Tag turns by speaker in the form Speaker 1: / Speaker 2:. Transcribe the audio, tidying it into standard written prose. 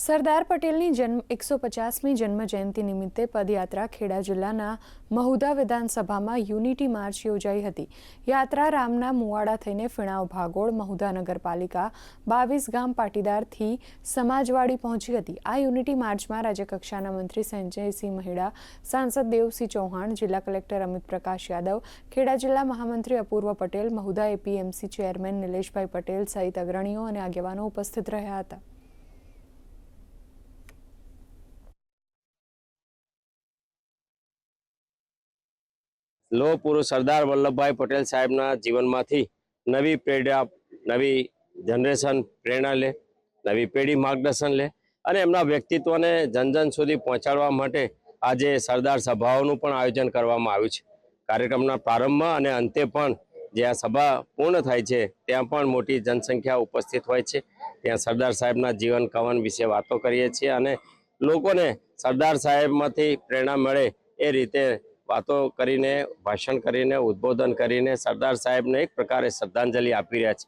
Speaker 1: સરદાર પટેલની 150મી જન્મ જયંતિ નિમિત્તે પદયાત્રા ખેડા જિલ્લાના મહુધા વિધાનસભામાં યુનિટી માર્ચ યોજાઈ હતી। યાત્રા રામના મુવાડા થઈને ફીણાવ ભાગોળ મહુધા નગરપાલિકા 22 ગામ પાટીદારથી સમાજવાડી પહોંચી હતી। આ યુનિટી માર્ચમાં રાજ્યકક્ષાના મંત્રી સંજયસિંહ મહેડા, સાંસદ દેવસિંહ ચૌહાણ, જિલ્લા કલેક્ટર અમિત પ્રકાશ યાદવ, ખેડા જિલ્લા મહામંત્રી અપૂર્વ પટેલ, મહુધા એપીએમસી ચેરમેન નિલેશભાઈ પટેલ સહિત અગ્રણીઓ અને આગેવાનો ઉપસ્થિત રહ્યા હતા।
Speaker 2: લોહ પુરુષ સરદાર વલ્લભભાઈ પટેલ સાહેબના જીવનમાંથી નવી પેઢી, નવી જનરેશન પ્રેરણા લે, નવી પેઢી માર્ગદર્શન લે અને એમના વ્યક્તિત્વને જન સુધી પહોંચાડવા માટે આજે સરદાર સભાઓનું પણ આયોજન કરવામાં આવ્યું છે। કાર્યક્રમના પ્રારંભમાં અને અંતે પણ જ્યાં સભા પૂર્ણ થાય છે ત્યાં પણ મોટી જનસંખ્યા ઉપસ્થિત હોય છે। ત્યાં સરદાર સાહેબના જીવન કવન વિશે વાતો કરીએ છીએ અને લોકોને સરદાર સાહેબમાંથી પ્રેરણા મળે એ રીતે વાતો કરીને, ભાષણ કરીને, ઉદ્બોધન કરીને સરદાર સાહેબને એક પ્રકારે શ્રદ્ધાંજલિ આપી રહ્યા છે।